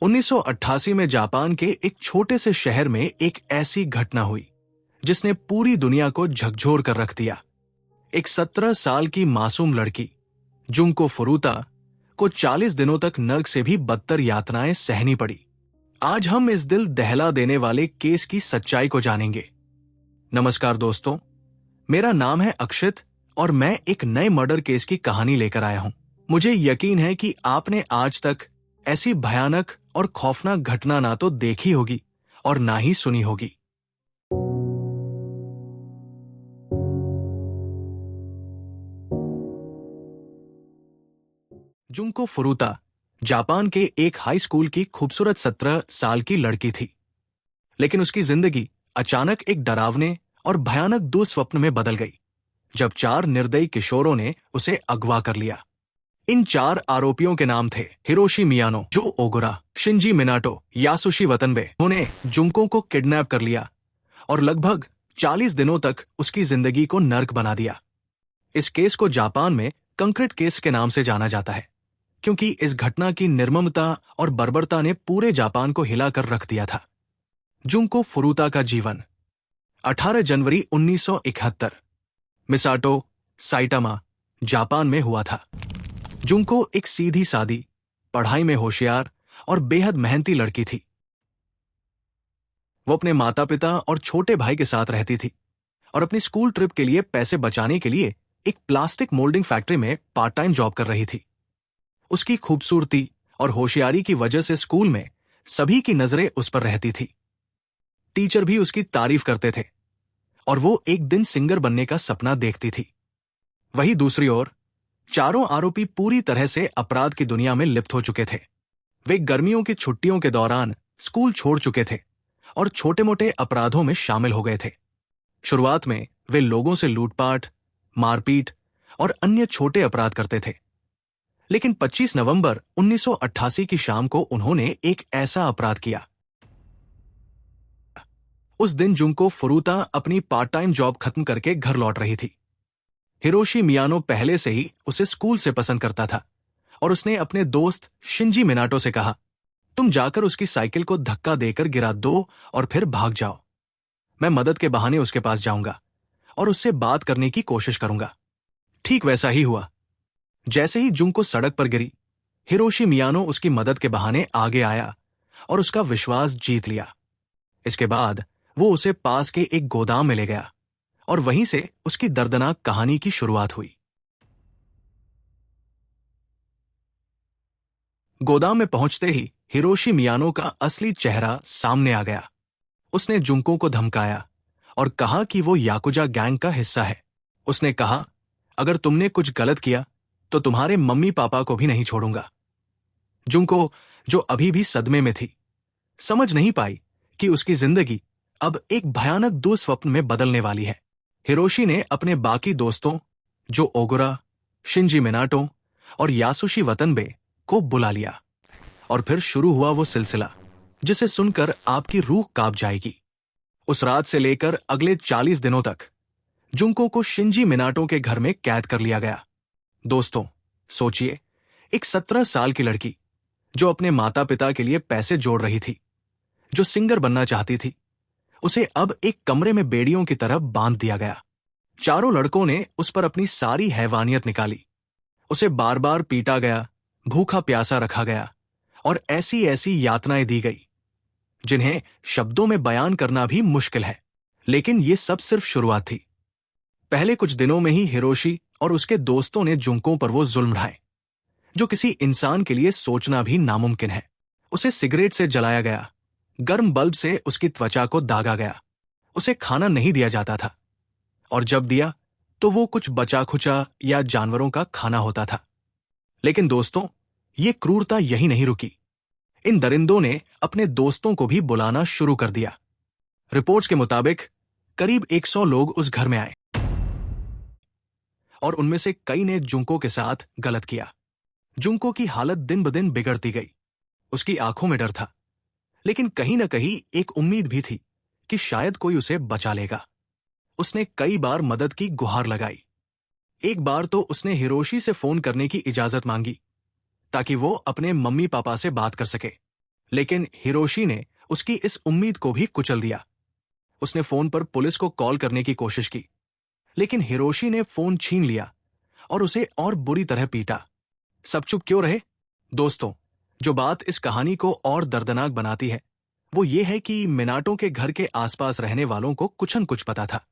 1988 में जापान के एक छोटे से शहर में एक ऐसी घटना हुई जिसने पूरी दुनिया को झकझोर कर रख दिया। एक 17 साल की मासूम लड़की जुंको फुरुता को 40 दिनों तक नर्क से भी बदतर यातनाएं सहनी पड़ी। आज हम इस दिल दहला देने वाले केस की सच्चाई को जानेंगे। नमस्कार दोस्तों, मेरा नाम है अक्षित और मैं एक नए मर्डर केस की कहानी लेकर आया हूं। मुझे यकीन है कि आपने आज तक ऐसी भयानक और खौफनाक घटना ना तो देखी होगी और ना ही सुनी होगी। जुंको फुरुता जापान के एक हाई स्कूल की खूबसूरत 17 साल की लड़की थी, लेकिन उसकी जिंदगी अचानक एक डरावने और भयानक दुस्वप्न में बदल गई जब 4 निर्दयी किशोरों ने उसे अगवा कर लिया। इन 4 आरोपियों के नाम थे हिरोशी मियानो, जो ओगुरा, शिंजी मिनाटो, यासुशी वतनबे। उन्होंने जुंको को किडनैप कर लिया और लगभग 40 दिनों तक उसकी जिंदगी को नर्क बना दिया। इस केस को जापान में कंक्रीट केस के नाम से जाना जाता है, क्योंकि इस घटना की निर्ममता और बर्बरता ने पूरे जापान को हिलाकर रख दिया था। जुंको फुरुता का जीवन 18 जनवरी 1971 मिसाटो, साइटामा, जापान में हुआ था। जुंको एक सीधी सादी, पढ़ाई में होशियार और बेहद मेहनती लड़की थी। वो अपने माता पिता और छोटे भाई के साथ रहती थी और अपनी स्कूल ट्रिप के लिए पैसे बचाने के लिए एक प्लास्टिक मोल्डिंग फैक्ट्री में पार्ट टाइम जॉब कर रही थी। उसकी खूबसूरती और होशियारी की वजह से स्कूल में सभी की नजरें उस पर रहती थी। टीचर भी उसकी तारीफ करते थे और वो एक दिन सिंगर बनने का सपना देखती थी। वहीं दूसरी ओर चारों आरोपी पूरी तरह से अपराध की दुनिया में लिप्त हो चुके थे। वे गर्मियों की छुट्टियों के दौरान स्कूल छोड़ चुके थे और छोटे मोटे अपराधों में शामिल हो गए थे। शुरुआत में वे लोगों से लूटपाट, मारपीट और अन्य छोटे अपराध करते थे, लेकिन 25 नवंबर 1988 की शाम को उन्होंने एक ऐसा अपराध किया। उस दिन जुंको फुरुता अपनी पार्ट टाइम जॉब खत्म करके घर लौट रही थी। हिरोशी मियानो पहले से ही उसे स्कूल से पसंद करता था और उसने अपने दोस्त शिंजी मिनाटो से कहा, तुम जाकर उसकी साइकिल को धक्का देकर गिरा दो और फिर भाग जाओ। मैं मदद के बहाने उसके पास जाऊंगा और उससे बात करने की कोशिश करूंगा। ठीक वैसा ही हुआ। जैसे ही जुंको सड़क पर गिरी, हिरोशी मियानो उसकी मदद के बहाने आगे आया और उसका विश्वास जीत लिया। इसके बाद वो उसे पास के एक गोदाम में ले गया और वहीं से उसकी दर्दनाक कहानी की शुरुआत हुई। गोदाम में पहुंचते ही हिरोशी मियानो का असली चेहरा सामने आ गया। उसने जुंको को धमकाया और कहा कि वो याकुजा गैंग का हिस्सा है। उसने कहा, अगर तुमने कुछ गलत किया तो तुम्हारे मम्मी पापा को भी नहीं छोड़ूंगा। जुंको, जो अभी भी सदमे में थी, समझ नहीं पाई कि उसकी जिंदगी अब एक भयानक दुस्वप्न में बदलने वाली है। हिरोशी ने अपने बाकी दोस्तों, जो ओगुरा, शिंजी मिनाटो और यासुशी वतनबे, को बुला लिया और फिर शुरू हुआ वो सिलसिला जिसे सुनकर आपकी रूह कांप जाएगी। उस रात से लेकर अगले 40 दिनों तक जुंको को शिंजी मिनाटो के घर में कैद कर लिया गया। दोस्तों, सोचिए, एक 17 साल की लड़की जो अपने माता पिता के लिए पैसे जोड़ रही थी, जो सिंगर बनना चाहती थी, उसे अब एक कमरे में बेड़ियों की तरह बांध दिया गया। चारों लड़कों ने उस पर अपनी सारी हैवानियत निकाली। उसे बार बार पीटा गया, भूखा प्यासा रखा गया और ऐसी ऐसी यातनाएं दी गई जिन्हें शब्दों में बयान करना भी मुश्किल है। लेकिन ये सब सिर्फ शुरुआत थी। पहले कुछ दिनों में ही हिरोशी और उसके दोस्तों ने जुंको पर वो जुल्म ढाए जो किसी इंसान के लिए सोचना भी नामुमकिन है। उसे सिगरेट से जलाया गया, गर्म बल्ब से उसकी त्वचा को दागा गया, उसे खाना नहीं दिया जाता था और जब दिया तो वो कुछ बचा खुचा या जानवरों का खाना होता था। लेकिन दोस्तों, ये क्रूरता यही नहीं रुकी। इन दरिंदों ने अपने दोस्तों को भी बुलाना शुरू कर दिया। रिपोर्ट्स के मुताबिक करीब 100 लोग उस घर में आए और उनमें से कई ने जुंको के साथ गलत किया। जुंको की हालत दिन ब दिन बिगड़ती गई। उसकी आंखों में डर था, लेकिन कहीं न कहीं एक उम्मीद भी थी कि शायद कोई उसे बचा लेगा। उसने कई बार मदद की गुहार लगाई। एक बार तो उसने हिरोशी से फोन करने की इजाजत मांगी ताकि वो अपने मम्मी पापा से बात कर सके, लेकिन हिरोशी ने उसकी इस उम्मीद को भी कुचल दिया। उसने फोन पर पुलिस को कॉल करने की कोशिश की, लेकिन हिरोशी ने फोन छीन लिया और उसे और बुरी तरह पीटा। सब चुप क्यों रहे? दोस्तों, जो बात इस कहानी को और दर्दनाक बनाती है वो ये है कि मिनाटो के घर के आसपास रहने वालों को कुछ न कुछ पता था।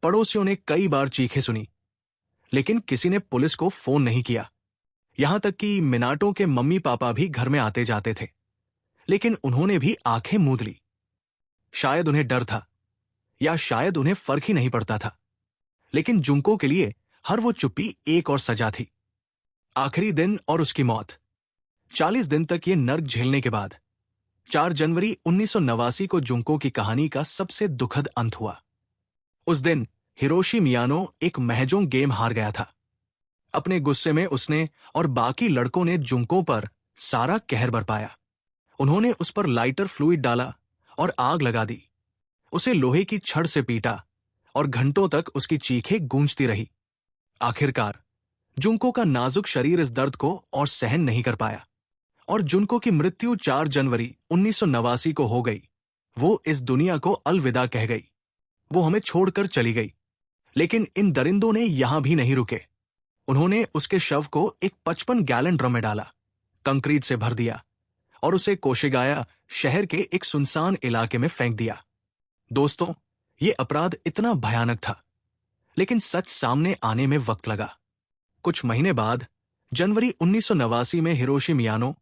पड़ोसियों ने कई बार चीखें सुनी, लेकिन किसी ने पुलिस को फोन नहीं किया। यहां तक कि मिनाटो के मम्मी पापा भी घर में आते जाते थे, लेकिन उन्होंने भी आंखें मूंद ली। शायद उन्हें डर था, या शायद उन्हें फर्क ही नहीं पड़ता था। लेकिन जुंको के लिए हर वो चुप्पी एक और सजा थी। आखिरी दिन और उसकी मौत। 40 दिन तक ये नर्क झेलने के बाद 4 जनवरी 1989 को जुंको की कहानी का सबसे दुखद अंत हुआ। उस दिन हिरोशी मियानो एक महजों गेम हार गया था। अपने गुस्से में उसने और बाकी लड़कों ने जुंको पर सारा कहर बरपाया। उन्होंने उस पर लाइटर फ्लूइड डाला और आग लगा दी। उसे लोहे की छड़ से पीटा और घंटों तक उसकी चीखें गूंजती रही। आखिरकार जुंको का नाजुक शरीर इस दर्द को और सहन नहीं कर पाया और जुंको की मृत्यु 4 जनवरी 1989 को हो गई। वो इस दुनिया को अलविदा कह गई। वो हमें छोड़कर चली गई। लेकिन इन दरिंदों ने यहां भी नहीं रुके। उन्होंने उसके शव को एक 55 गैलन ड्रम में डाला, कंक्रीट से भर दिया और उसे कोशिगाया शहर के एक सुनसान इलाके में फेंक दिया। दोस्तों, ये अपराध इतना भयानक था, लेकिन सच सामने आने में वक्त लगा। कुछ महीने बाद जनवरी 1989 में हिरोशी मियानो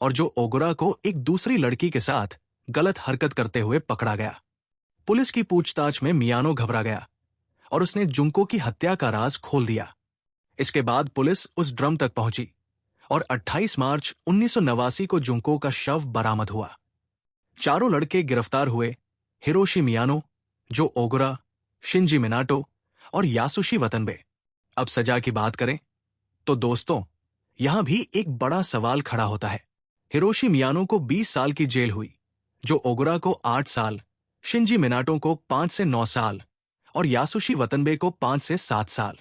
और जो ओगुरा को एक दूसरी लड़की के साथ गलत हरकत करते हुए पकड़ा गया। पुलिस की पूछताछ में मियानो घबरा गया और उसने जुंको की हत्या का राज खोल दिया। इसके बाद पुलिस उस ड्रम तक पहुंची और 28 मार्च 1989 को जुंको का शव बरामद हुआ। चारों लड़के गिरफ्तार हुए, हिरोशी मियानो, जो ओगुरा, शिंजी मिनाटो और यासुशी वतनबे। अब सजा की बात करें तो दोस्तों, यहां भी एक बड़ा सवाल खड़ा होता है। हिरोशी मियानो को 20 साल की जेल हुई, जो ओगुरा को 8 साल, शिंजी मिनाटो को 5 से 9 साल और यासुशी वतनबे को 5 से 7 साल।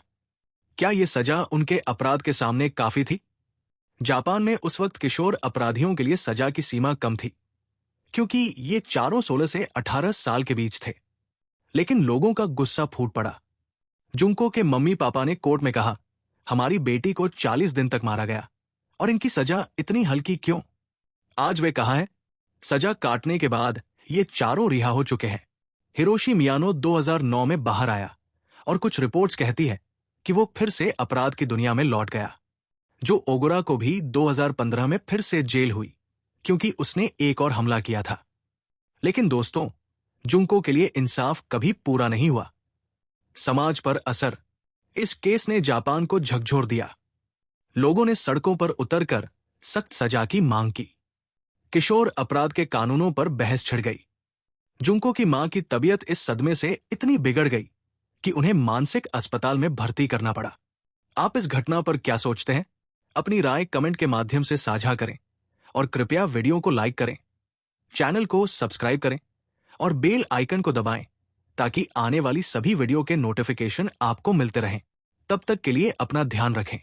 क्या यह सजा उनके अपराध के सामने काफी थी? जापान में उस वक्त किशोर अपराधियों के लिए सजा की सीमा कम थी, क्योंकि ये चारों 16 से 18 साल के बीच थे। लेकिन लोगों का गुस्सा फूट पड़ा। जुंको के मम्मी पापा ने कोर्ट में कहा, हमारी बेटी को 40 दिन तक मारा गया और इनकी सजा इतनी हल्की क्यों? आज वे कहा है, सजा काटने के बाद ये चारों रिहा हो चुके हैं। हिरोशी मियानो 2009 में बाहर आया और कुछ रिपोर्ट्स कहती है कि वो फिर से अपराध की दुनिया में लौट गया। जो ओगुरा को भी 2015 में फिर से जेल हुई, क्योंकि उसने एक और हमला किया था। लेकिन दोस्तों, जुंको के लिए इंसाफ कभी पूरा नहीं हुआ। समाज पर असर। इस केस ने जापान को झकझोर दिया। लोगों ने सड़कों पर उतरकर सख्त सजा की मांग की। किशोर अपराध के कानूनों पर बहस छिड़ गई। जुंको की मां की तबीयत इस सदमे से इतनी बिगड़ गई कि उन्हें मानसिक अस्पताल में भर्ती करना पड़ा। आप इस घटना पर क्या सोचते हैं? अपनी राय कमेंट के माध्यम से साझा करें और कृपया वीडियो को लाइक करें, चैनल को सब्सक्राइब करें और बेल आइकन को दबाएं ताकि आने वाली सभी वीडियो के नोटिफिकेशन आपको मिलते रहें। तब तक के लिए अपना ध्यान रखें।